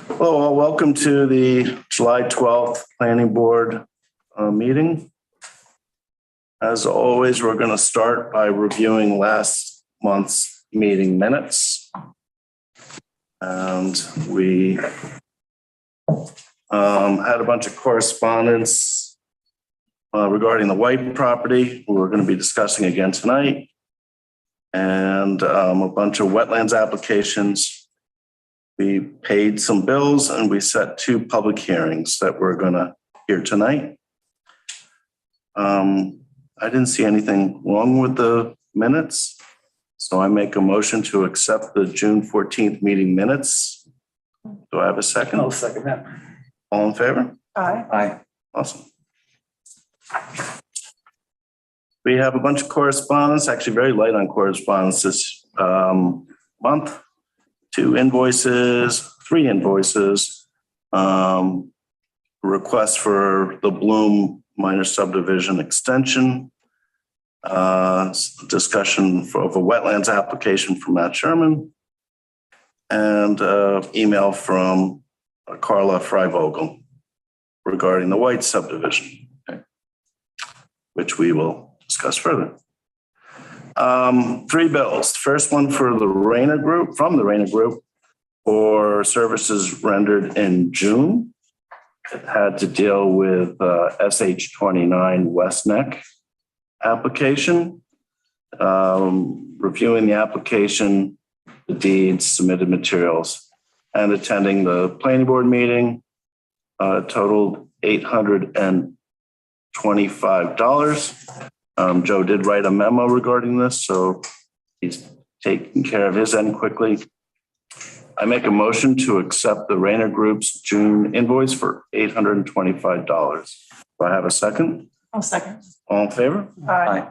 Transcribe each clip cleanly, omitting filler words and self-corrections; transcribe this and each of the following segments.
Hello, all. Welcome to the July 12th Planning Board meeting. As always, we're going to start by reviewing last month's meeting minutes. And we had a bunch of correspondence regarding the White property we're going to be discussing again tonight, and a bunch of wetlands applications. We paid some bills and we set 2 public hearings that we're going to hear tonight. I didn't see anything wrong with the minutes, so I make a motion to accept the June 14th meeting minutes. Do I have a second? I'll second that. All in favor? Aye. Aye. Awesome. We have a bunch of correspondence, actually very light on correspondence this month. 2 invoices, 3 invoices, request for the Bloom minor subdivision extension, discussion of a wetlands application from Matt Sherman, and email from Carla Freivogel regarding the White subdivision, which we will discuss further. 3 bills. First one for the Rayner Group, from the Rayner Group, for services rendered in June. It had to deal with SH29 West Neck application. Reviewing the application, the deeds, submitted materials, and attending the planning board meeting. Totaled $825. Joe did write a memo regarding this, so he's taking care of his end quickly. I make a motion to accept the Rayner Group's June invoice for $825. Do I have a second? I'll second. All in favor? Aye.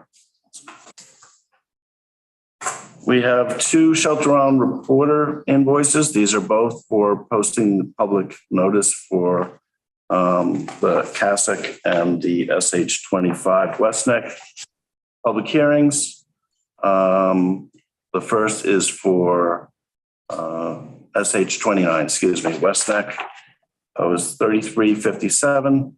We have 2 Shelter Island Reporter invoices. These are both for posting the public notice for the CASIC and the SH25 West Neck public hearings. The first is for SH29, West Neck. It was $33.57.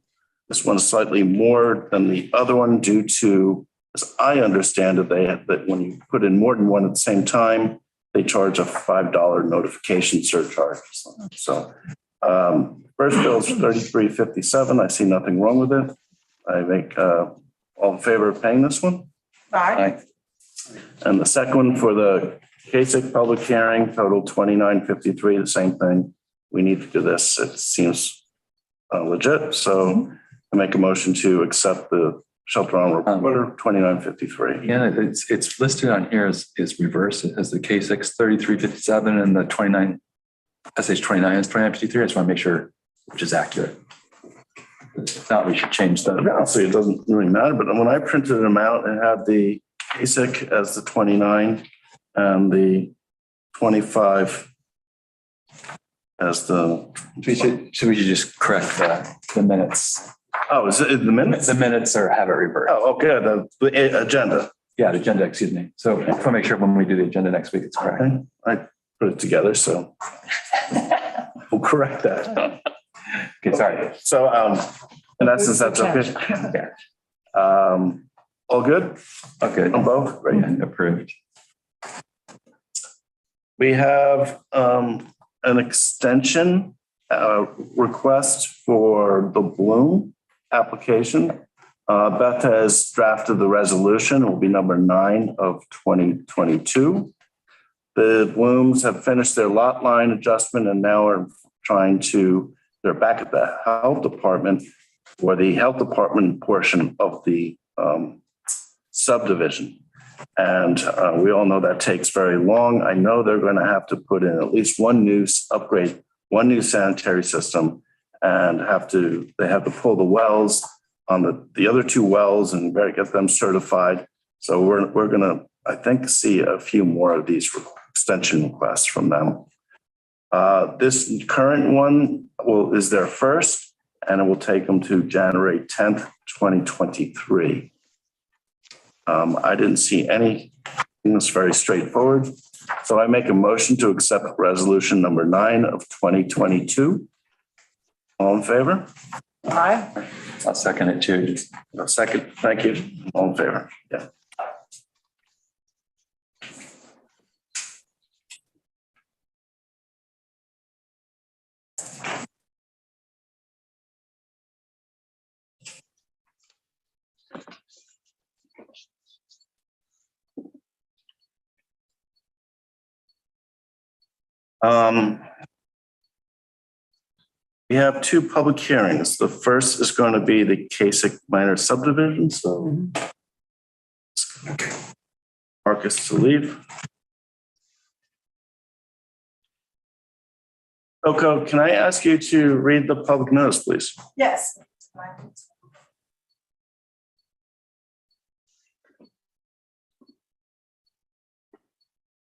This one's slightly more than the other one due to, as I understand it, that when you put in more than one at the same time, they charge a $5 notification surcharge. So first bill is $33.57. I see nothing wrong with it. I make all in favor of paying this one. Aye. And the second one for the CASIC public hearing totaled $29.53, the same thing. We need to do this. It seems legit. So I make a motion to accept the Shelter Island Reporter $29.53. Yeah, it's listed on here as reverse. It has the K6 33.57 and the 29 SH29 is 29.53. I just want to make sure which is accurate. If not, we should change that. Honestly, it doesn't really matter, but when I printed them out, it had the CASIC as the 29 and the 25 as the. We should just correct the minutes. Oh, is it the minutes? The minutes are have it reversed. Oh, okay. The agenda. Yeah, the agenda, excuse me. So I want to make sure when we do the agenda next week, it's correct. Okay. I put it together, so we'll correct that. Okay, sorry. So, in essence, that's okay. All good Okay. on both? Great. Yeah, approved. We have an extension request for the Bloom application. Beth has drafted the resolution. It will be number 9 of 2022. The Blooms have finished their lot line adjustment and now are they're back at the health department for the health department portion of the subdivision. And we all know that takes very long. I know they're going to have to put in at least one new sanitary system, and they have to pull the wells on the other 2 wells and get them certified. So we're going to, I think, see a few more of these extension requests from them. This current one is their first, and it will take them to January 10th, 2023. I didn't see anything. It's very straightforward. So I make a motion to accept resolution number 9 of 2022. All in favor? Aye. I'll second it too. A second. Thank you. All in favor? Yeah. We have 2 public hearings. The first is going to be the Kasich minor subdivision. So Marcus to leave. Coco, can I ask you to read the public notice, please? Yes. All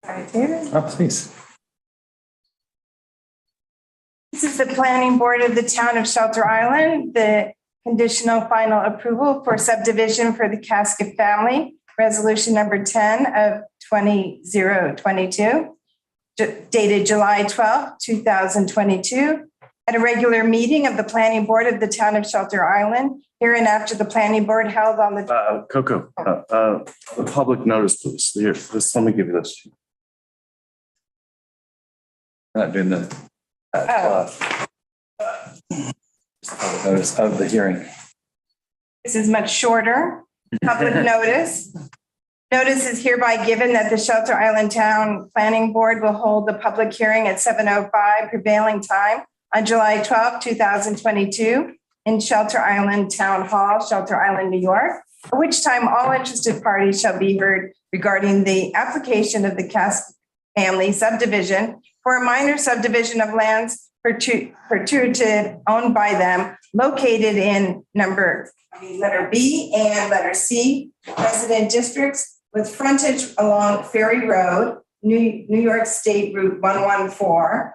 right, David. Oh, please. This is the planning board of the town of Shelter Island, the conditional final approval for subdivision for the Casket family, resolution number 10 of 2022, dated July 12, 2022, at a regular meeting of the planning board of the town of Shelter Island, here and after the planning board held on the. Coco, the public notice, please. Here, let me give you this. Not doing the notice of the hearing. This is much shorter. Public notice. Notice is hereby given that the Shelter Island Town Planning Board will hold the public hearing at 7:05 prevailing time on July 12, 2022 in Shelter Island Town Hall, Shelter Island, New York, at which time all interested parties shall be heard regarding the application of the Casket family subdivision for a minor subdivision of lands perpetuated owned by them located in letter B and letter C resident districts with frontage along Ferry Road, New York State Route 114,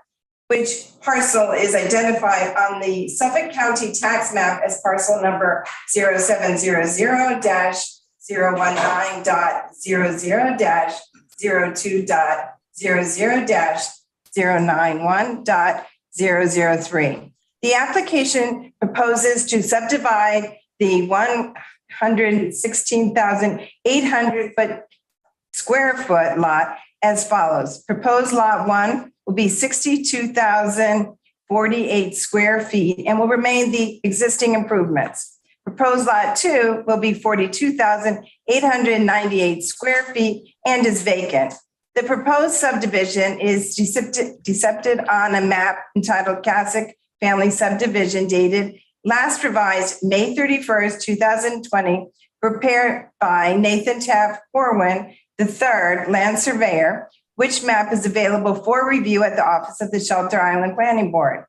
which parcel is identified on the Suffolk County tax map as parcel number 0700-02.00-091.003. The application proposes to subdivide the 116,800 square foot lot as follows. Proposed lot 1 will be 62,048 square feet and will remain the existing improvements. Proposed lot 2 will be 42,898 square feet and is vacant. The proposed subdivision is depicted on a map entitled Casket Family Subdivision dated last revised May 31st, 2020, prepared by Nathan Taft Corwin III, land surveyor, which map is available for review at the office of the Shelter Island Planning Board.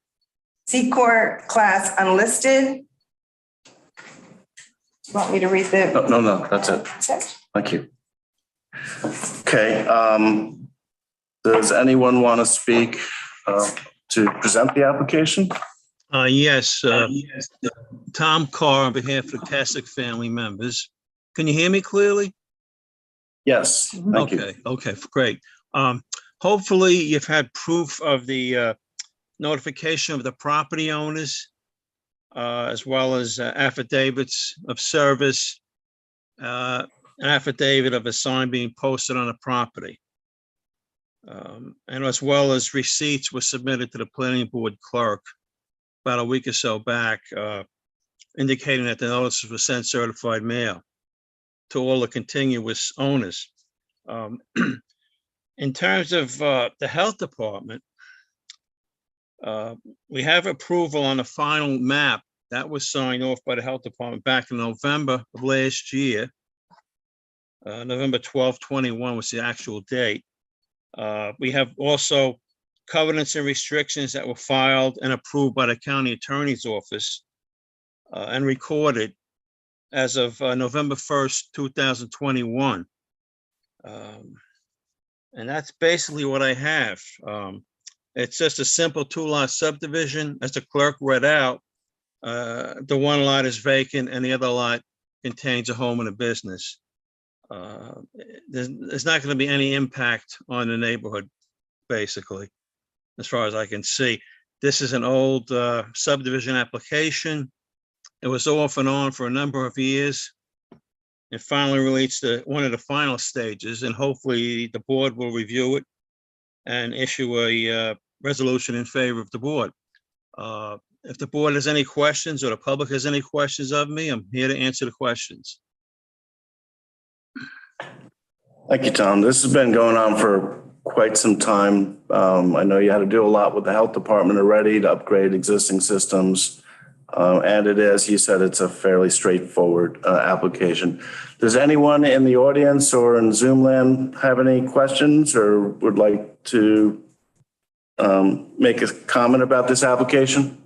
Secor class unlisted. Want me to read the? No, that's it. Thank you. Okay, does anyone want to speak to present the application? Yes, Tom Carr on behalf of the Kasich family members. Can you hear me clearly? Yes, thank you. Okay, great. Hopefully you've had proof of the notification of the property owners, as well as affidavits of service, an affidavit of a sign being posted on the property. And as well as receipts were submitted to the planning board clerk about a week or so back, indicating that the notices were sent certified mail to all the continuous owners. In terms of the health department, we have approval on the final map that was signed off by the health department back in November of last year. November 12, 21 was the actual date. We have also covenants and restrictions that were filed and approved by the county attorney's office and recorded as of November 1st, 2021. And that's basically what I have. It's just a simple 2-lot subdivision. As the clerk read out, the one lot is vacant and the other lot contains a home and a business. there's not going to be any impact on the neighborhood, basically, as far as I can see. This is an old subdivision application. It was off and on for a number of years. It finally reached one of the final stages, and hopefully the board will review it and issue a resolution in favor of the board. If the board has any questions or the public has any questions of me, I'm here to answer the questions. Thank you, Tom. This has been going on for quite some time. I know you had to do a lot with the health department already to upgrade existing systems. And it is, you said, it's a fairly straightforward application. Does anyone in the audience or in Zoom land have any questions or would like to make a comment about this application?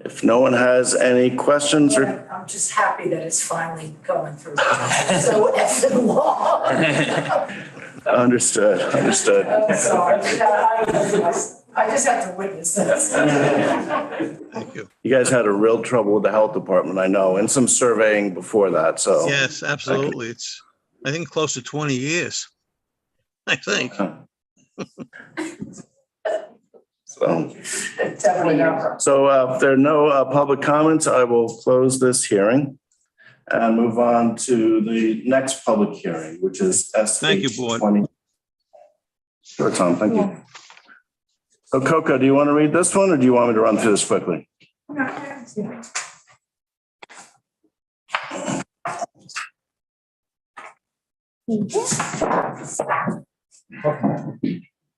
If no one has any questions or... Yeah, I'm just happy that it's finally going through. So effing long. Understood. I'm sorry. I just have to witness this. Thank you. You guys had a real trouble with the health department, I know, and some surveying before that, so. Yes, absolutely. It's, I think, close to 20 years, I think. Definitely not. So if there are no public comments, I will close this hearing and move on to the next public hearing, which is SH. Thank you, board. 20. Sure, Tom, thank you. So Coco, do you want to read this one or do you want me to run through this quickly?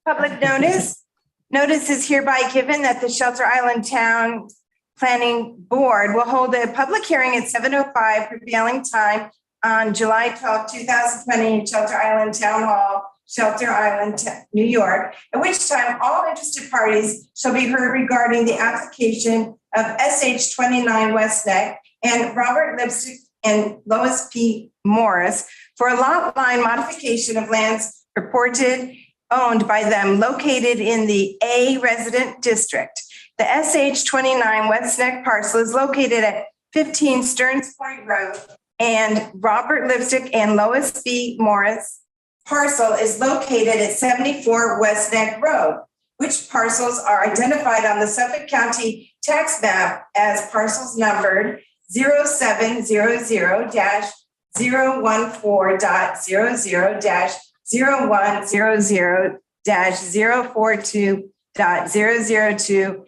Public notice. Notice is hereby given that the Shelter Island Town Planning Board will hold a public hearing at 7:05 prevailing time on July 12, 2020 at Shelter Island Town Hall, Shelter Island, New York, at which time all interested parties shall be heard regarding the application of SH 29 West Neck and Robert Lipstick and Lois P. Morris for a lot line modification of lands purported owned by them located in the A resident district. The SH 29 West Neck parcel is located at 15 Stearns Point Road, and Robert Lipstick and Lois B. Morris parcel is located at 74 West Neck Road, which parcels are identified on the Suffolk County tax map as parcels numbered 0700-0100-010-042.002,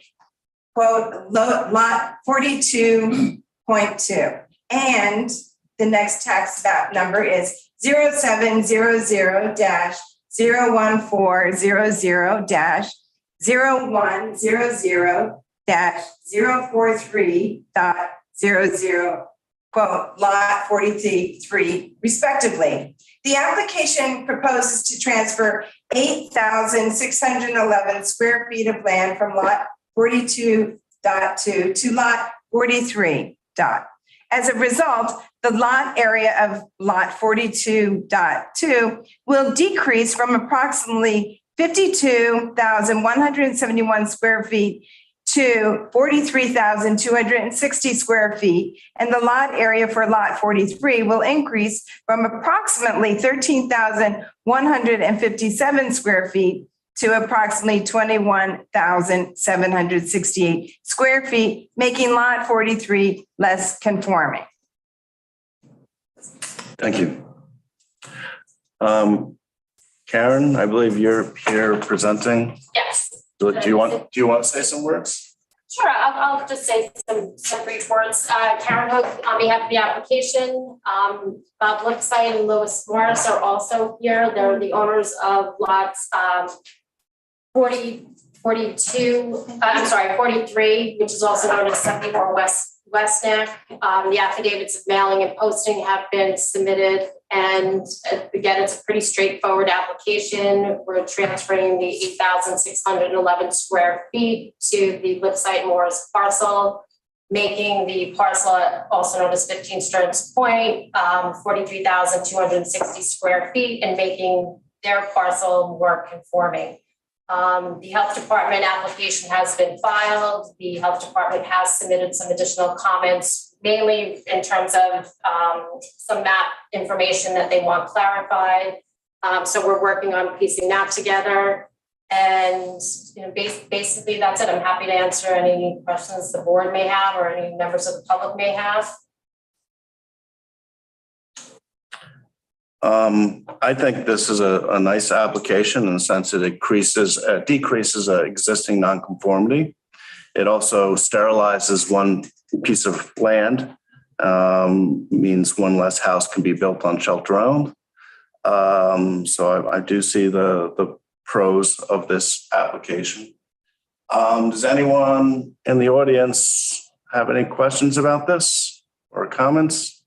quote, lot 42.2. And the next tax map number is 0700-0100-043.00, quote, lot 43, respectively. The application proposes to transfer 8,611 square feet of land from lot 42.2 to lot 43. As a result, the lot area of lot 42.2 will decrease from approximately 52,171 square feet to 43,260 square feet, and the lot area for lot 43 will increase from approximately 13,157 square feet to approximately 21,768 square feet, making lot 43 less conforming. Thank you. Karen, I believe you're here presenting. Yes. Do you want to say some words? Sure, I'll just say some brief words. Karen Hook on behalf of the application. Bob Lipsyte and Lois Morris are also here. They're the owners of lots 43, which is also known as 74 West Neck. The affidavits of mailing and posting have been submitted. And again, it's a pretty straightforward application. We're transferring the 8,611 square feet to the Lipsyte Morris parcel, making the parcel also known as 15 Stearns Point, 43,260 square feet, and making their parcel more conforming. The health department application has been filed. The health department has submitted some additional comments mainly in terms of some map information that they want clarified. So we're working on piecing that together. And basically that's it. I'm happy to answer any questions the board may have or any members of the public may have. I think this is a nice application in the sense that it decreases existing nonconformity. It also sterilizes one piece of land, means one less house can be built on shelter owned. So I do see the pros of this application. Does anyone in the audience have any questions about this or comments?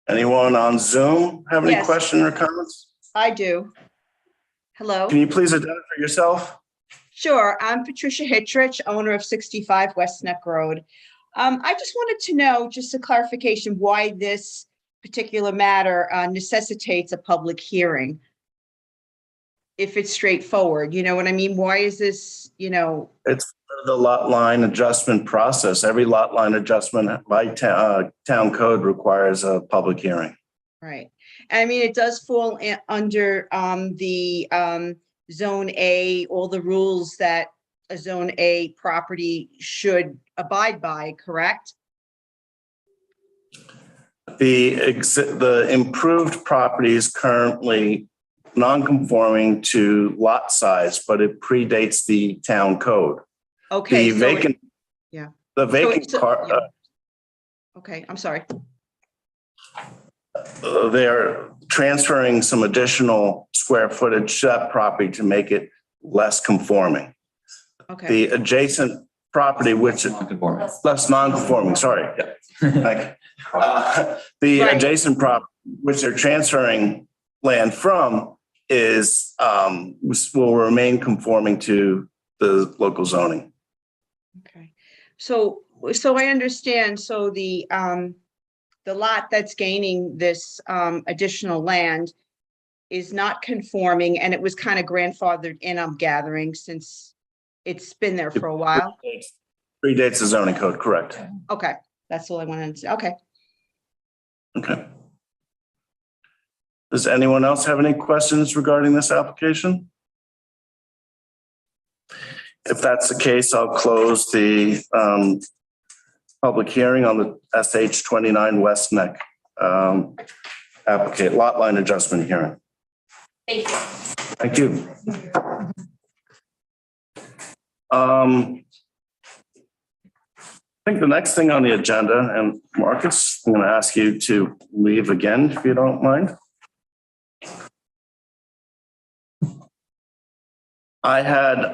Anyone on Zoom have any Yes. question or comments? I do. Hello. Can you please identify yourself? Sure. I'm Patricia Hittrich, owner of 65 West Neck Road. I just wanted to know, just a clarification, why this particular matter necessitates a public hearing. If it's straightforward, you know what I mean? Why is this, It's the lot line adjustment process. Every lot line adjustment by town code requires a public hearing. right? I mean, it does fall under the Zone A, all the rules that a Zone A property should abide by, correct? The improved property is currently non-conforming to lot size, but it predates the town code. Okay. The so it- vacant. yeah. The vacant So- part, yeah. Okay, I'm sorry. they're transferring some additional square footage to that property to make it less conforming. Okay, The adjacent property, which Non-conforming. less non-conforming, sorry. Like, the Right. adjacent property, which they're transferring land from, is will remain conforming to the local zoning. okay. So I understand, so the lot that's gaining this additional land is not conforming, and it was kind of grandfathered in, I'm gathering, since it's been there for a while. Predates the zoning code, correct? Okay, that's all I wanted to say. Okay. Okay. Does anyone else have any questions regarding this application? If that's the case, I'll close the public hearing on the SH 29 West Neck applicant lot line adjustment hearing. Thank you. Thank you. I think the next thing on the agenda, and Marcus, I'm going to ask you to leave again, if you don't mind. I had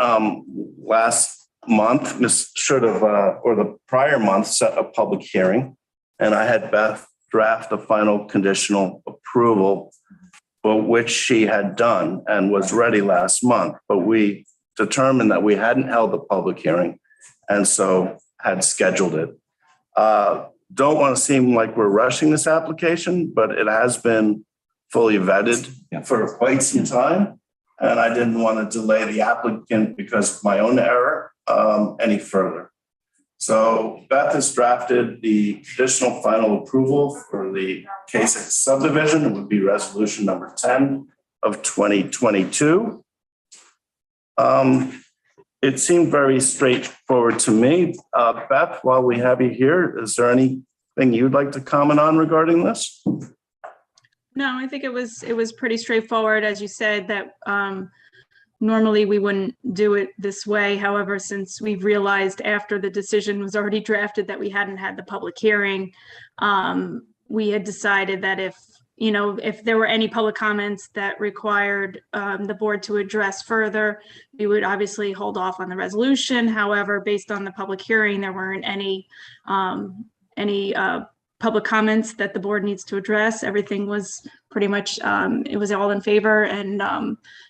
last month, or the prior month, set a public hearing, and I had Beth draft the final conditional approval, but which she had done and was ready last month. But we determined that we hadn't held the public hearing, and so had scheduled it. Don't want to seem like we're rushing this application, but it has been fully vetted for quite some time. And I didn't want to delay the applicant because of my own error any further. So Beth has drafted the conditional final approval for the K6 subdivision. It would be resolution number 10 of 2022. It seemed very straightforward to me. Beth, while we have you here, is there anything you'd like to comment on regarding this? No, I think it was pretty straightforward, as you said, that normally we wouldn't do it this way. However, since we've realized after the decision was already drafted that we hadn't had the public hearing, we had decided that if there were any public comments that required the board to address further, we would obviously hold off on the resolution. However, based on the public hearing, there weren't any public comments that the board needs to address. Everything was pretty much, it was all in favor. And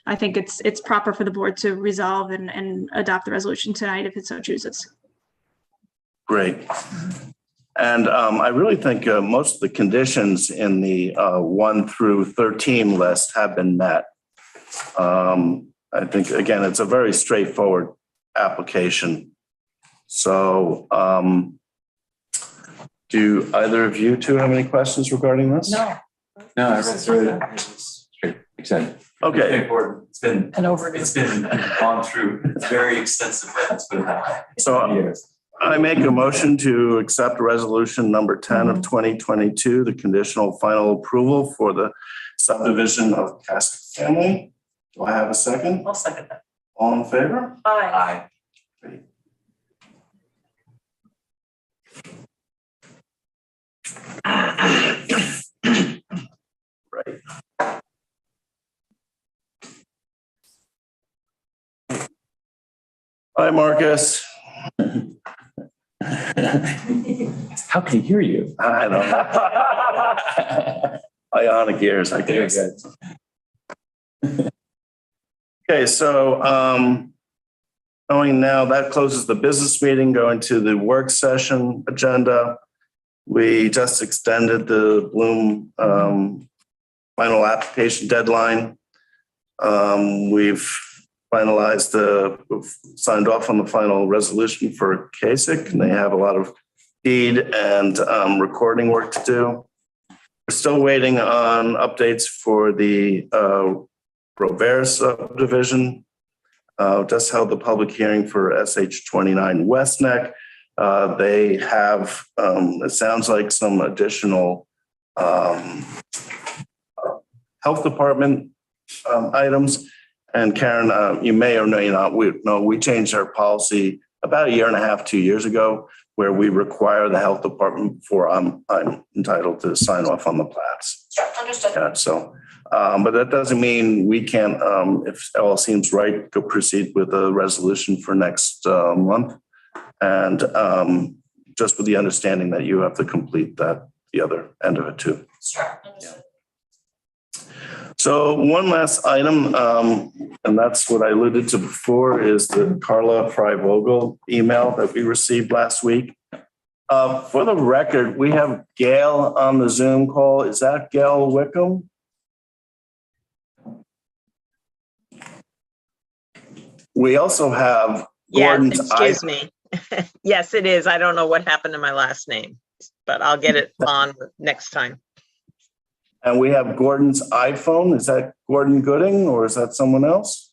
I think it's proper for the board to resolve and adopt the resolution tonight if it so chooses. Great. And I really think most of the conditions in the 1 through 13 list have been met. I think, again, it's a very straightforward application. So Do either of you two have any questions regarding this? No, No, I read through it. It's straight, like I said. Okay, Important. It's been an overdue. gone through very extensive, let's put it that way. so Years. I make a motion to accept resolution number 10 of 2022, the conditional final approval for the subdivision of Casco Family. Do I have a second? I'll second that. All in favor? Aye. Aye. Right. Hi, Marcus. How can he hear you? I don't know. Ionic ears, I There you guess. go. Okay, so going now, that closes the business meeting, going to the work session agenda. We just extended the Bloom final application deadline. We've we've signed off on the final resolution for Kasich, and they have a lot of deed and recording work to do. We're still waiting on updates for the Rovera subdivision. Just held the public hearing for SH 29 West Neck. They have, it sounds like, some additional health department items. And Karen, you may or may not know, we changed our policy about 1.5 years, 2 years ago, where we require the health department before I'm entitled to sign off on the plats. Sure, understood. Yeah, so, but that doesn't mean we can't, if all seems right, go proceed with a resolution for next month. And just with the understanding that you have to complete that, the other end of it too. Sure, understood. So one last item, and that's what I alluded to before, is the Carla Fry-Vogel email that we received last week. For the record, we have Gail on the Zoom call. Is that Gail Wickham? We also have Yes, Gordon's excuse me. Yes, it is. I don't know what happened to my last name, but I'll get it on next time. And we have Gordon's iPhone. Is that Gordon Gooding or is that someone else?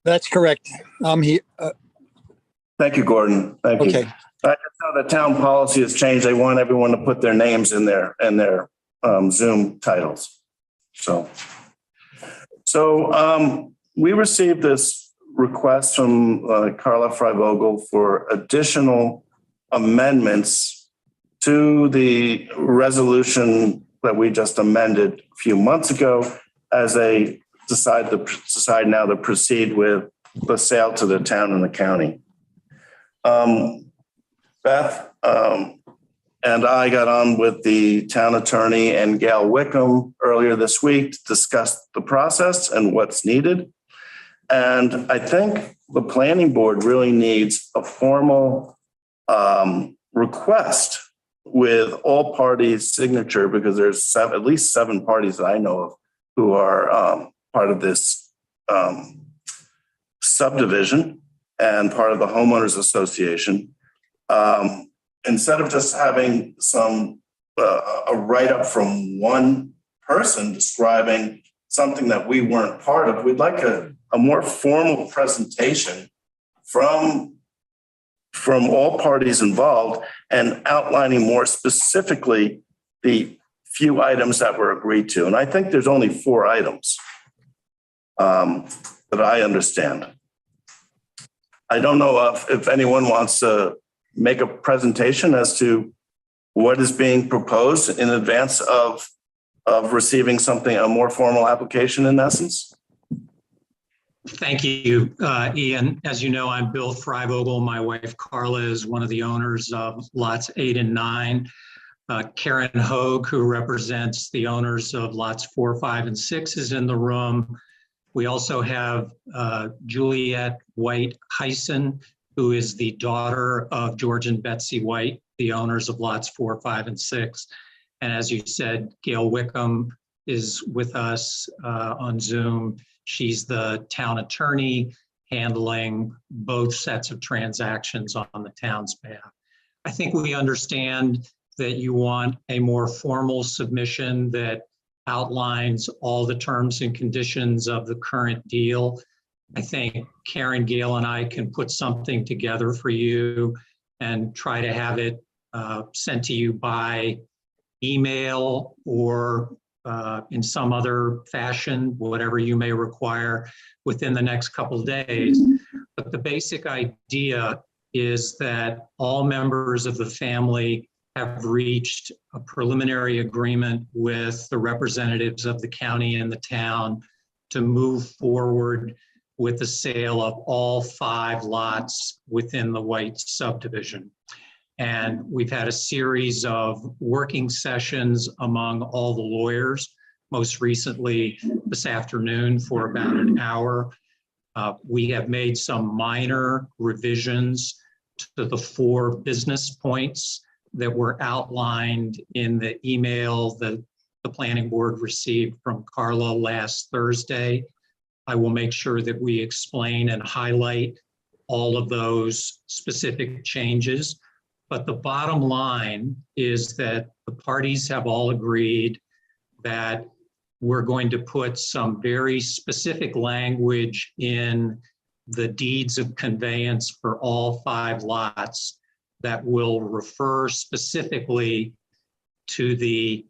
That's correct. I'm here. Thank you, Gordon. Thank you. Okay. I just know the town policy has changed. They want everyone to put their names in their Zoom titles. So we received this request from Carla Fry-Vogel for additional amendments to the resolution that we just amended a few months ago as they decide now to proceed with the sale to the town and the county. Beth and I got on with the town attorney and Gail Wickham earlier this week to discuss the process and what's needed. And I think the planning board really needs a formal request with all parties' signature, because there's at least 7 parties that I know of who are part of this subdivision and part of the homeowners association. Instead of just having a write-up from one person describing something that we weren't part of, we'd like a more formal presentation from all parties involved and outlining more specifically the few items that were agreed to. And I think there's only 4 items that I understand. I don't know if anyone wants to make a presentation as to what is being proposed in advance of receiving a more formal application in essence. Thank you, Ian. As you know, I'm Bill Fry-Vogel. My wife Carla is one of the owners of lots 8 and 9. Karen Hoag, who represents the owners of lots 4, 5, and 6, is in the room. We also have Juliet White Heisen, who is the daughter of George and Betsy White, the owners of lots 4, 5, and 6. And as you said, Gail Wickham is with us on Zoom. She's the town attorney handling both sets of transactions on the town's behalf. I think we understand that you want a more formal submission that outlines all the terms and conditions of the current deal. I think Karen, Gail, and I can put something together for you and try to have it sent to you by email or in some other fashion, whatever you may require within the next couple of days. But the basic idea is that all members of the family have reached a preliminary agreement with the representatives of the county and the town to move forward with the sale of all 5 lots within the White subdivision. And we've had a series of working sessions among all the lawyers, most recently this afternoon for about an hour. We have made some minor revisions to the 4 business points that were outlined in the email that the planning board received from Carla last Thursday. I will make sure that we explain and highlight all of those specific changes. But the bottom line is that the parties have all agreed that we're going to put some very specific language in the deeds of conveyance for all 5 lots that will refer specifically to the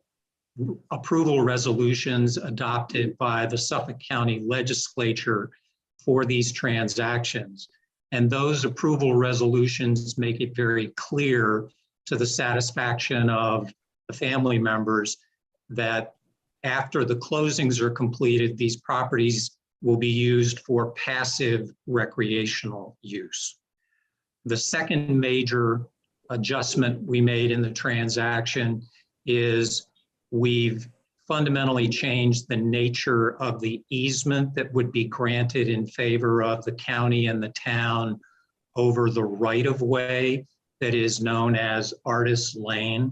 approval resolutions adopted by the Suffolk County Legislature for these transactions. And those approval resolutions make it very clear to the satisfaction of the family members that after the closings are completed, these properties will be used for passive recreational use. The second major adjustment we made in the transaction is we've fundamentally changed the nature of the easement that would be granted in favor of the county and the town over the right-of-way that is known as Artist Lane.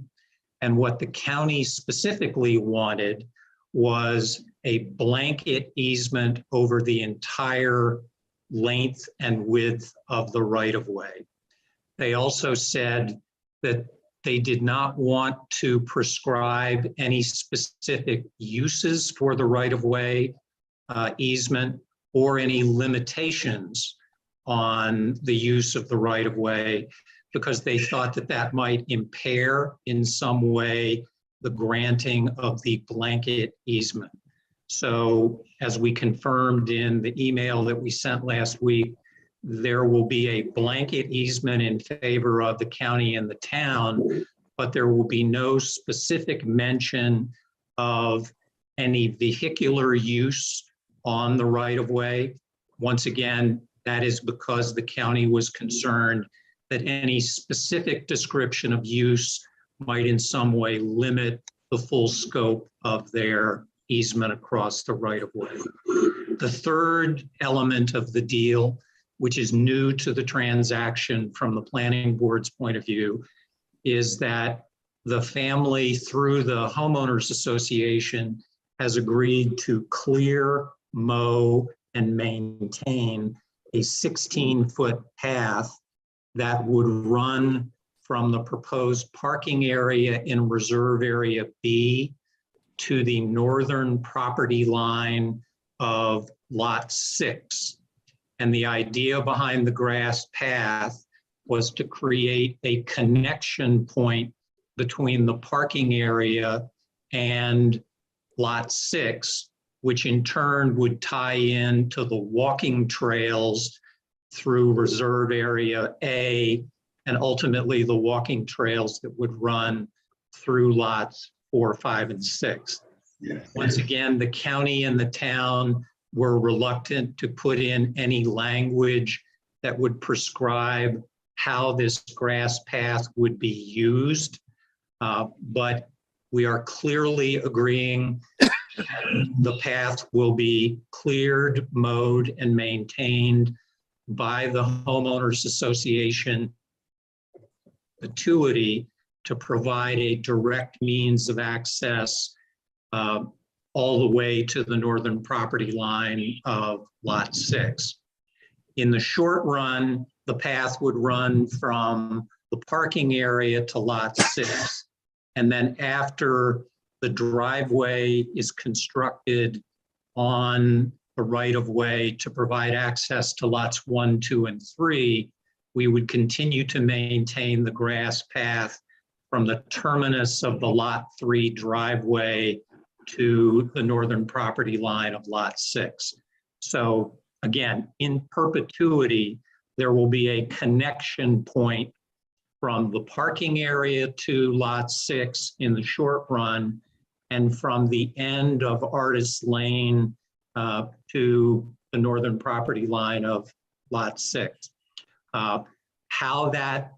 And what the county specifically wanted was a blanket easement over the entire length and width of the right-of-way. They also said that they did not want to prescribe any specific uses for the right-of-way easement or any limitations on the use of the right-of-way because they thought that that might impair in some way the granting of the blanket easement. So as we confirmed in the email that we sent last week, there will be a blanket easement in favor of the county and the town, but there will be no specific mention of any vehicular use on the right-of-way. Once again, that is because the county was concerned that any specific description of use might in some way limit the full scope of their easement across the right-of-way. The third element of the deal, which is new to the transaction from the planning board's point of view, is that the family through the homeowners association has agreed to clear, mow, and maintain a 16-foot path that would run from the proposed parking area in Reserve Area B to the northern property line of Lot 6. And the idea behind the grass path was to create a connection point between the parking area and Lot 6, which in turn would tie in to the walking trails through Reserve Area A and ultimately the walking trails that would run through lots 4, 5, and 6. Once again, the county and the town were reluctant to put in any language that would prescribe how this grass path would be used. But we are clearly agreeing the path will be cleared, mowed, and maintained by the homeowners association perpetuity to provide a direct means of access all the way to the northern property line of Lot 6. In the short run, the path would run from the parking area to lot 6. And then after the driveway is constructed on the right-of-way to provide access to lots 1, 2, and 3, we would continue to maintain the grass path from the terminus of the lot 3 driveway to the northern property line of lot 6. So again, in perpetuity, there will be a connection point from the parking area to lot 6 in the short run, and from the end of Artist Lane to the northern property line of lot 6. How that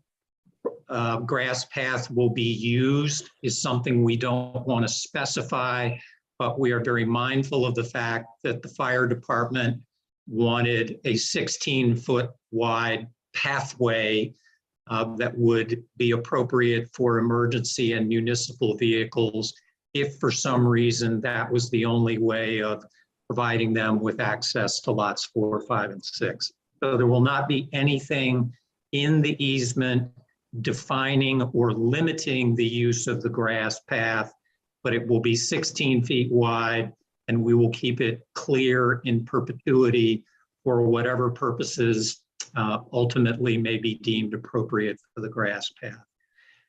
grass path will be used is something we don't want to specify, but we are very mindful of the fact that the fire department wanted a 16-foot wide pathway that would be appropriate for emergency and municipal vehicles if for some reason that was the only way of providing them with access to lots 4, 5, and 6. So there will not be anything in the easement defining or limiting the use of the grass path, but it will be 16 feet wide, and we will keep it clear in perpetuity for whatever purposes ultimately may be deemed appropriate for the grass path.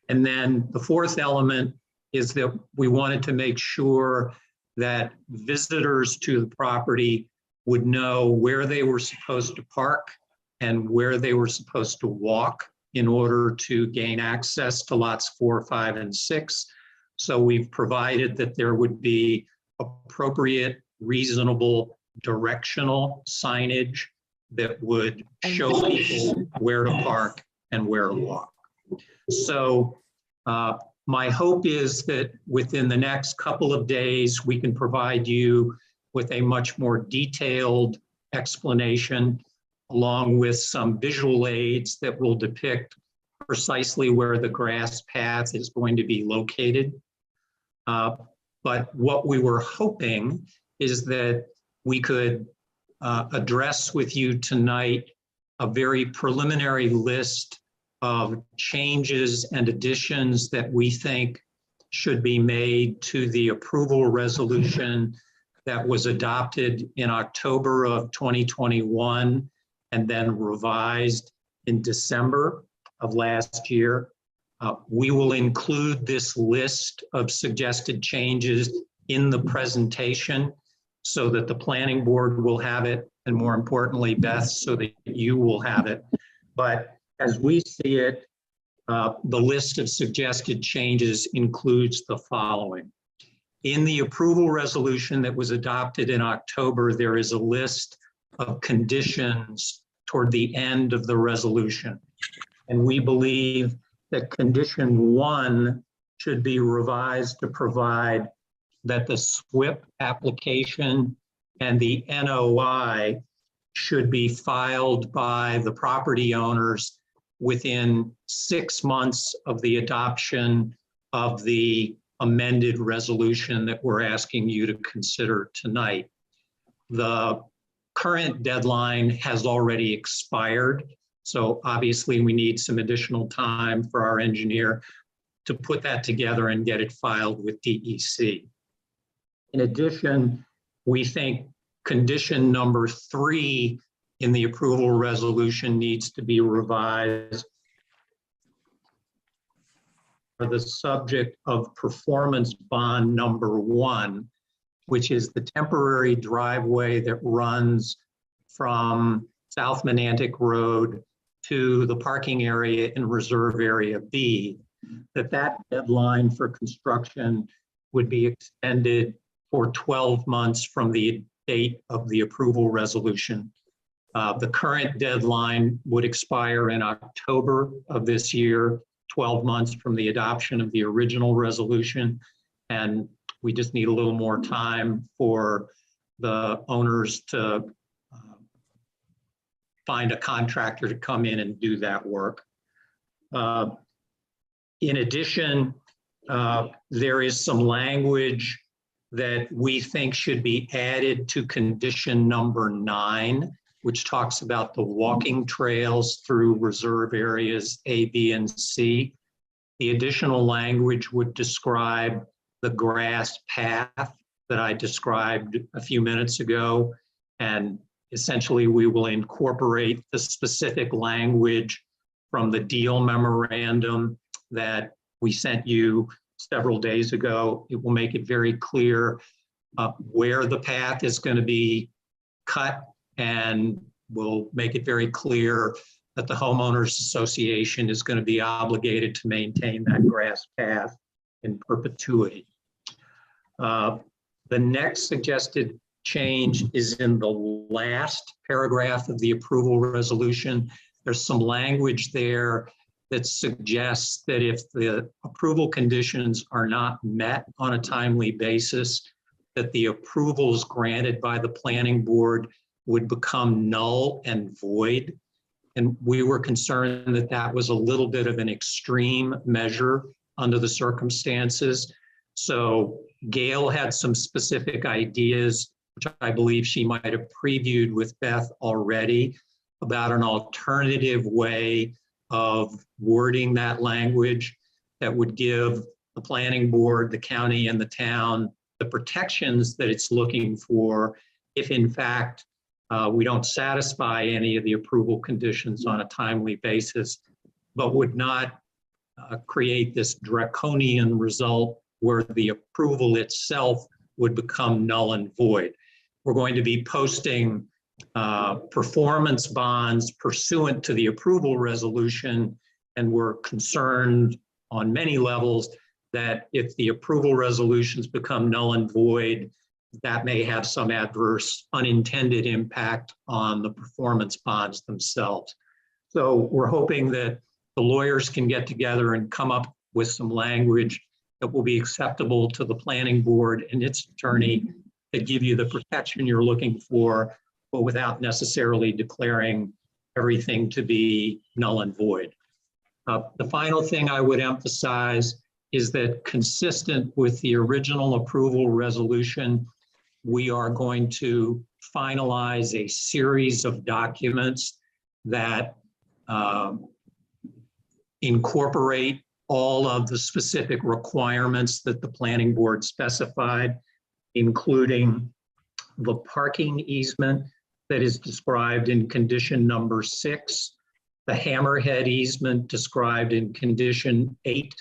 And then the fourth element is that we wanted to make sure that visitors to the property would know where they were supposed to park and where they were supposed to walk in order to gain access to lots 4, 5, and 6. So we've provided that there would be appropriate, reasonable, directional signage that would show people where to park and where to walk. So my hope is that within the next couple of days, we can provide you with a much more detailed explanation, along with some visual aids that will depict precisely where the grass path is going to be located. But what we were hoping is that we could address with you tonight a very preliminary list of changes and additions that we think should be made to the approval resolution that was adopted in October of 2021 and then revised in December of last year. We will include this list of suggested changes in the presentation so that the planning board will have it, and more importantly, Beth, so that you will have it. But as we see it, the list of suggested changes includes the following. In the approval resolution that was adopted in October, there is a list of conditions toward the end of the resolution. And we believe that condition 1 should be revised to provide that the SWIP application and the NOI should be filed by the property owners within 6 months of the adoption of the amended resolution that we're asking you to consider tonight. The current deadline has already expired, so obviously we need some additional time for our engineer to put that together and get it filed with DEC. In addition, we think condition number 3 in the approval resolution needs to be revised for the subject of performance bond number 1, which is the temporary driveway that runs from South Menantic Road to the parking area in Reserve Area B, that deadline for construction would be extended for 12 months from the date of the approval resolution. The current deadline would expire in October of this year, 12 months from the adoption of the original resolution. And we just need a little more time for the owners to find a contractor to come in and do that work. In addition, there is some language that we think should be added to condition number 9 which talks about the walking trails through reserve areas A, B, and C. The additional language would describe the grass path that I described a few minutes ago. And essentially, we will incorporate the specific language from the deal memorandum that we sent you several days ago. It will make it very clear where the path is going to be cut, and will make it very clear that the homeowners association is going to be obligated to maintain that grass path in perpetuity. The next suggested change is in the last paragraph of the approval resolution. There's some language there that suggests that if the approval conditions are not met on a timely basis, that the approvals granted by the planning board would become null and void. And we were concerned that that was a little bit of an extreme measure under the circumstances. So Gail had some specific ideas, which I believe she might have previewed with Beth already, about an alternative way of wording that language that would give the planning board, the county, and the town the protections that it's looking for if in fact we don't satisfy any of the approval conditions on a timely basis, but would not create this draconian result where the approval itself would become null and void. We're going to be posting performance bonds pursuant to the approval resolution, and we're concerned on many levels that if the approval resolutions become null and void, that may have some adverse unintended impact on the performance bonds themselves. So we're hoping that the lawyers can get together and come up with some language that will be acceptable to the planning board and its attorney to give you the protection you're looking for, but without necessarily declaring everything to be null and void. The final thing I would emphasize is that consistent with the original approval resolution, we are going to finalize a series of documents that incorporate all of the specific requirements that the planning board specified, including the parking easement that is described in condition number 6, the hammerhead easement described in condition 8,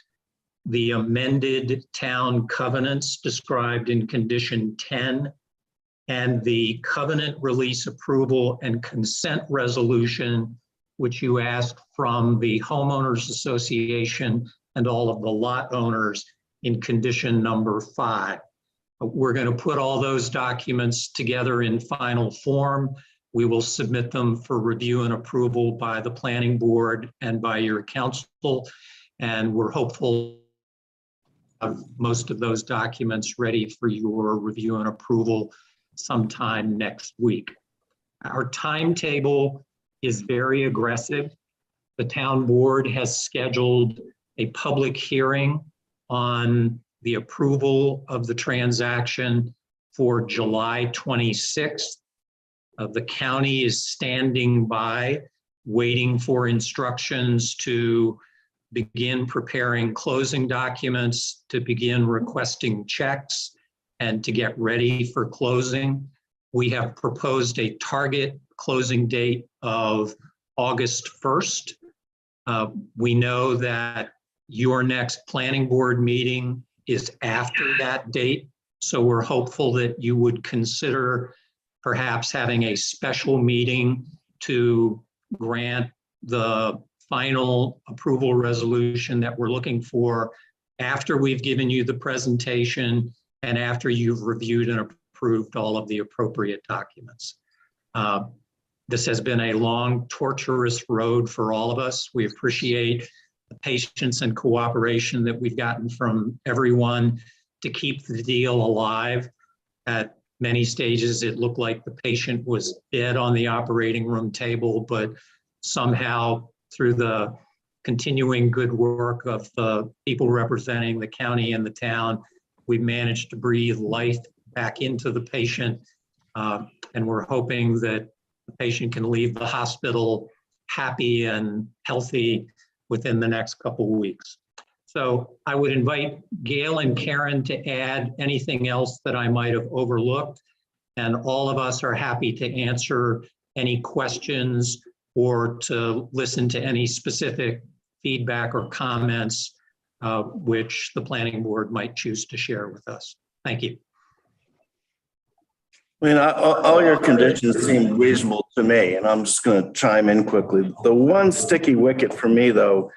the amended town covenants described in condition 10, and the covenant release approval and consent resolution, which you asked from the homeowners association and all of the lot owners in condition number 5. We're going to put all those documents together in final form. We will submit them for review and approval by the planning board and by your council. And we're hopeful of most of those documents ready for your review and approval sometime next week. Our timetable is very aggressive. The town board has scheduled a public hearing on the approval of the transaction for July 26th. The county is standing by, waiting for instructions to begin preparing closing documents, to begin requesting checks, and to get ready for closing. We have proposed a target closing date of August 1st. We know that your next planning board meeting is after that date, so we're hopeful that you would consider perhaps having a special meeting to grant the final approval resolution that we're looking for after we've given you the presentation and after you've reviewed and approved all of the appropriate documents. This has been a long, torturous road for all of us. We appreciate the patience and cooperation that we've gotten from everyone to keep the deal alive. At many stages, it looked like the patient was dead on the operating room table, but somehow through the continuing good work of the people representing the county and the town, we've managed to breathe life back into the patient. And we're hoping that the patient can leave the hospital happy and healthy within the next couple of weeks. So I would invite Gail and Karen to add anything else that I might have overlooked. And all of us are happy to answer any questions or to listen to any specific feedback or comments which the planning board might choose to share with us. Thank you. I mean, all your conditions seem reasonable to me, and I'm just going to chime in quickly. The one sticky wicket for me, though,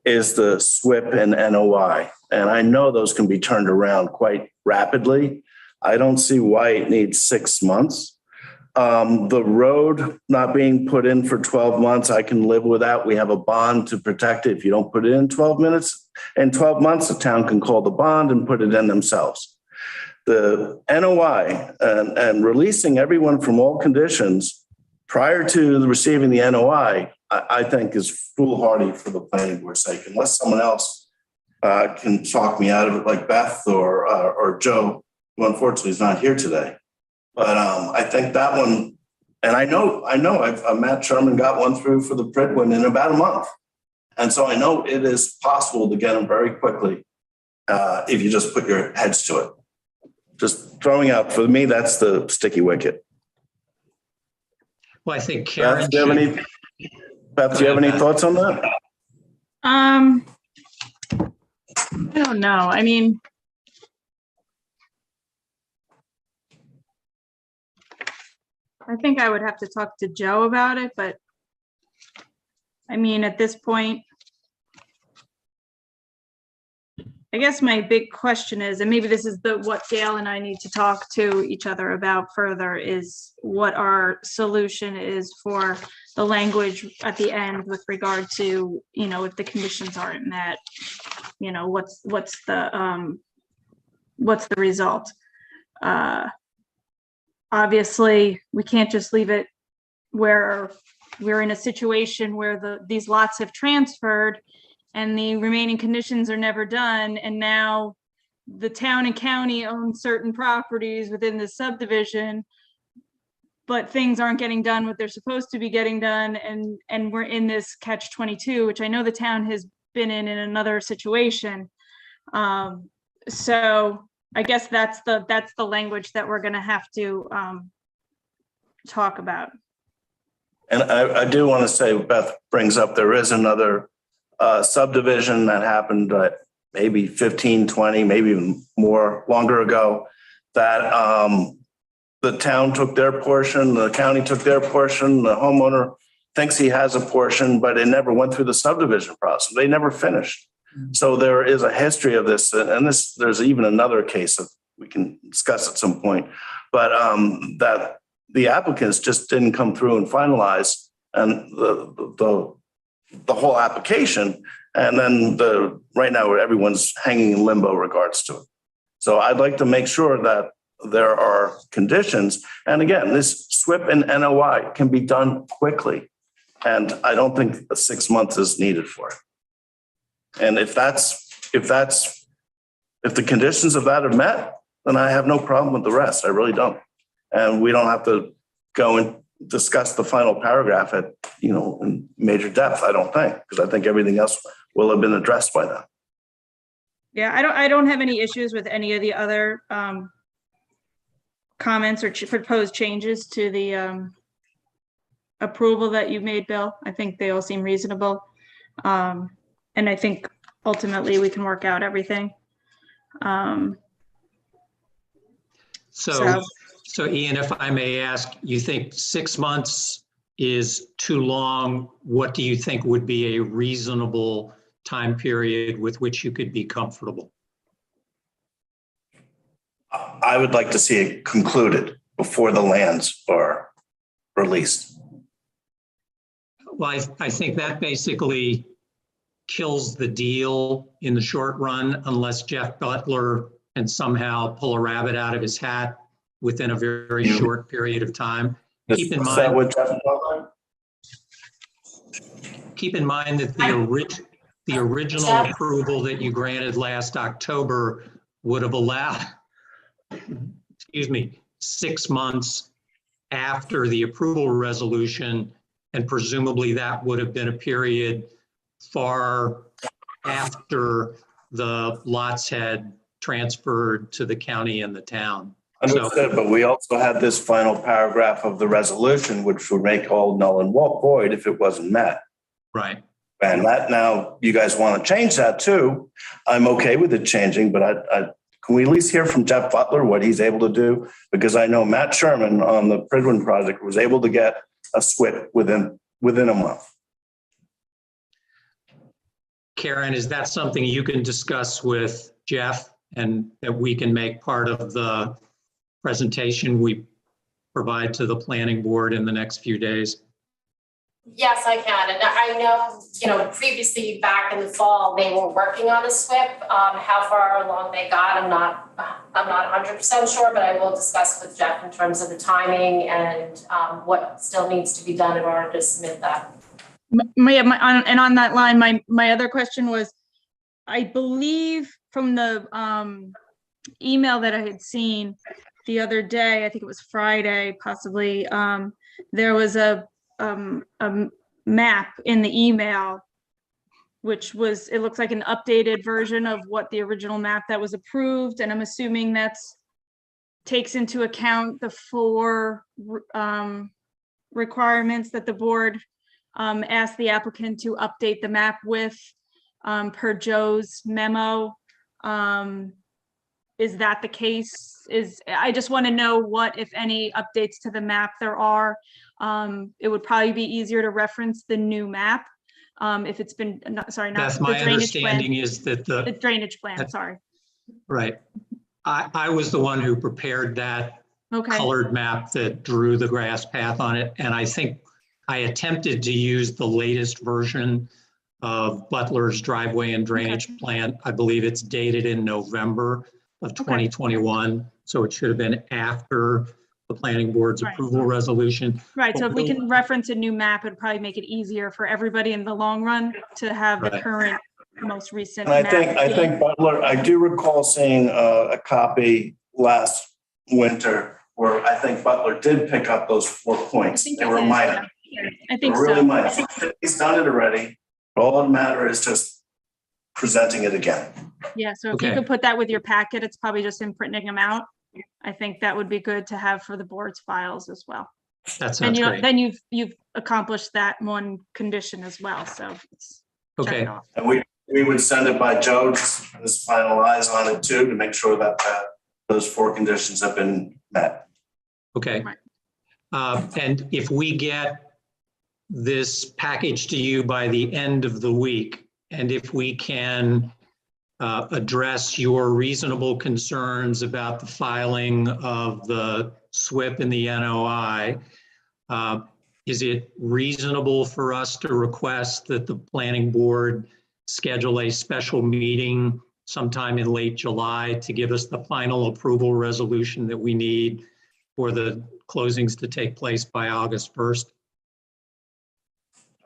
is the SWIP and NOI. And I know those can be turned around quite rapidly. I don't see why it needs 6 months. The road not being put in for 12 months, I can live with that. We have a bond to protect it. If you don't put it in 12 months, the town can call the bond and put it in themselves. The NOI and releasing everyone from all conditions prior to receiving the NOI, I think is foolhardy for the planning board's sake, unless someone else can talk me out of it, like Beth or Joe, who unfortunately is not here today. But I think that one, and I know Matt Sherman got one through for the Pridwin in about a month. And so I know it is possible to get them very quickly if you just put your heads to it. Just throwing out, for me, that's the sticky wicket. Well, I think Karen. Beth, do you have any thoughts on that? I don't know. I mean, I think I would have to talk to Joe about it, but I mean, at this point, I guess my big question is, and maybe this is what Gail and I need to talk to each other about further, is what our solution is for the language at the end with regard to, if the conditions aren't met, what's the result? Obviously, we can't just leave it where we're in a situation where these lots have transferred and the remaining conditions are never done. And now the town and county own certain properties within the subdivision, but things aren't getting done what they're supposed to be getting done. And we're in this catch-22, which I know the town has been in another situation. So I guess that's the language that we're gonna have to talk about. And I do want to say, Beth brings up, there is another subdivision that happened maybe 15, 20, maybe even longer ago, that the town took their portion, the county took their portion, the homeowner thinks he has a portion, but it never went through the subdivision process. They never finished. So there is a history of this, and there's even another case that we can discuss at some point, but that the applicants just didn't come through and finalize and the whole application. And then right now everyone's hanging in limbo regards to it. So I'd like to make sure that there are conditions. And again, this SWIP and NOI can be done quickly. And I don't think 6 months is needed for it. And if the conditions of that are met, then I have no problem with the rest. I really don't. And we don't have to go and discuss the final paragraph at, in major depth, I don't think, because I think everything else will have been addressed by then. Yeah, I don't have any issues with any of the other comments or proposed changes to the approval that you made, Bill. I think they all seem reasonable. And I think ultimately we can work out everything. So Ian, if I may ask, you think 6 months is too long? What do you think would be a reasonable time period with which you could be comfortable? I would like to see it concluded before the lands are released. Well, I think that basically kills the deal in the short run unless Jeff Butler can somehow pull a rabbit out of his hat within a very short period of time. Keep in mind that the original approval that you granted last October would have allowed, 6 months after the approval resolution, and presumably that would have been a period far after the lots had transferred to the county and the town. Understood, but we also had this final paragraph of the resolution, which would make all null and void if it wasn't met. Right. And that now, you guys want to change that too. I'm okay with it changing, but can we at least hear from Jeff Butler what he's able to do? Because I know Matt Sherman on the Pridwin project was able to get a SWIP within a month. Karen, is that something you can discuss with Jeff and that we can make part of the presentation we provide to the planning board in the next few days? Yes, I can. And I know, previously back in the fall, they were working on a SWIP. How far along they got, I'm not 100% sure, but I will discuss with Jeff in terms of the timing and what still needs to be done in order to submit that. And on that line, my other question was, I believe from the email that I had seen the other day, I think it was Friday, possibly, there was a map in the email, which was, it looks like an updated version of what the original map that was approved. And I'm assuming that's takes into account the 4 requirements that the board asked the applicant to update the map with per Joe's memo. Is that the case? I just want to know what, if any, updates to the map there are. It would probably be easier to reference the new map if it's been, sorry, not That's the my drainage plan. understanding is that The drainage plan, sorry. right. I was the one who prepared that Okay, colored map that drew the grass path on it. And I think I attempted to use the latest version of Butler's driveway and drainage plan. I believe it's dated in November of 2021. So it should have been after the planning board's Right. approval resolution. right. So if we can reference a new map, it'd probably make it easier for everybody in the long run to have the Right. current, most recent And I map. think Butler, I do recall seeing a copy last winter where I think Butler did pick up those 4 points. think They he were did, minor. I They think were really so. minor. He's done it already. All that matter is just presenting it again. Yeah, so if you Okay. could put that with your packet, it's probably just in printing them out. I think that would be good to have for the board's files as well. That And sounds great. then you've accomplished that one condition as well, so it's check Okay. it off. And we would send it by Joe, just final eyes on it too, to make sure that those 4 conditions have been met. Okay. Right. And if we get this package to you by the end of the week, and if we can address your reasonable concerns about the filing of the SWIP and the NOI, is it reasonable for us to request that the planning board schedule a special meeting sometime in late July to give us the final approval resolution that we need for the closings to take place by August 1st?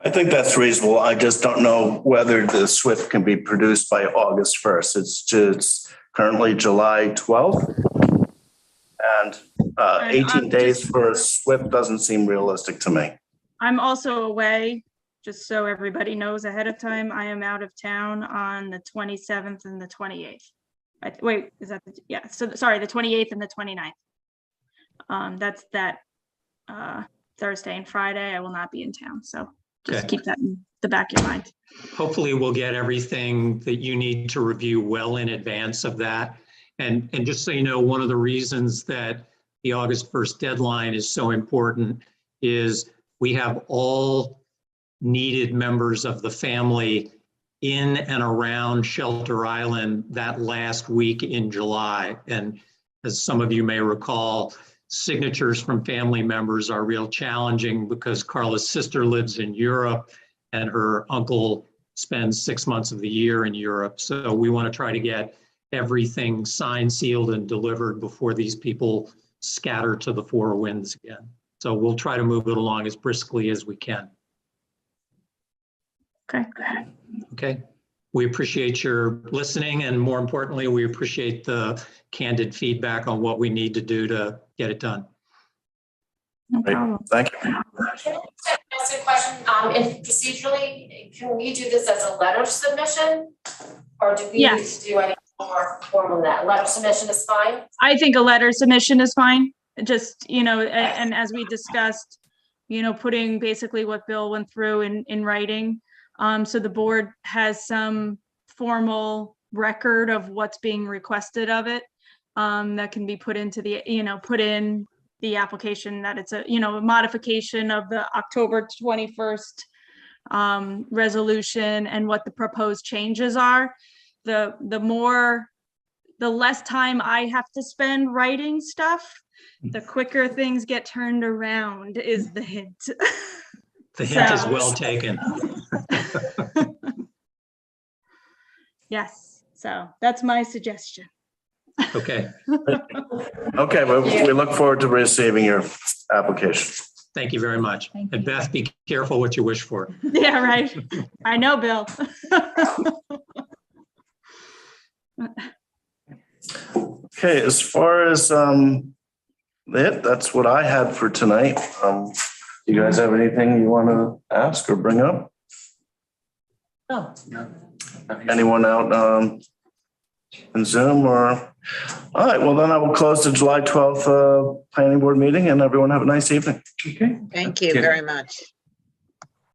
I think that's reasonable. I just don't know whether the SWIFT can be produced by August 1st. It's currently July 12th. And 18 days for a SWIFT doesn't seem realistic to me. I'm also away, just so everybody knows ahead of time. I am out of town on the 27th and the 28th. Wait, is that, yeah, so sorry, the 28th and the 29th. That's that Thursday and Friday. I will not be in town, so just Okay. keep that in the back of your mind. Hopefully we'll get everything that you need to review well in advance of that. And just so you know, one of the reasons that the August 1st deadline is so important is we have all needed members of the family in and around Shelter Island that last week in July. And as some of you may recall, signatures from family members are real challenging because Carla's sister lives in Europe and her uncle spends 6 months of the year in Europe. So we want to try to get everything signed, sealed, and delivered before these people scatter to the 4 winds again. So we'll try to move it along as briskly as we can. Okay. Okay. We appreciate your listening, and more importantly, we appreciate the candid feedback on what we need to do to get it done. No Great. problem. Thank you. Can I just ask a question? And procedurally, can we do this as a letter submission? Or do we need Yes. to do anything more formal than that? Letter submission is fine? I think a letter submission is fine. Just, and as we discussed, putting basically what Bill went through in writing. So the board has some formal record of what's being requested of it. That can be put into the, put in the application that it's a modification of the October 21st resolution and what the proposed changes are. The less time I have to spend writing stuff, the quicker things get turned around is the hint. The hint is So- well taken. Yes, so that's my suggestion. Okay, Okay, well, we look forward to receiving your application. thank you very much. Thank And Beth, be careful what you wish for. Yeah, right. I know, Bill. Okay, as far as that's what I had for tonight. You guys have anything you want to ask or bring up? Oh. Anyone out in Zoom or? All right, well then I will close the July 12th planning board meeting and everyone have a nice evening. Okay. Thank you Yeah. very much.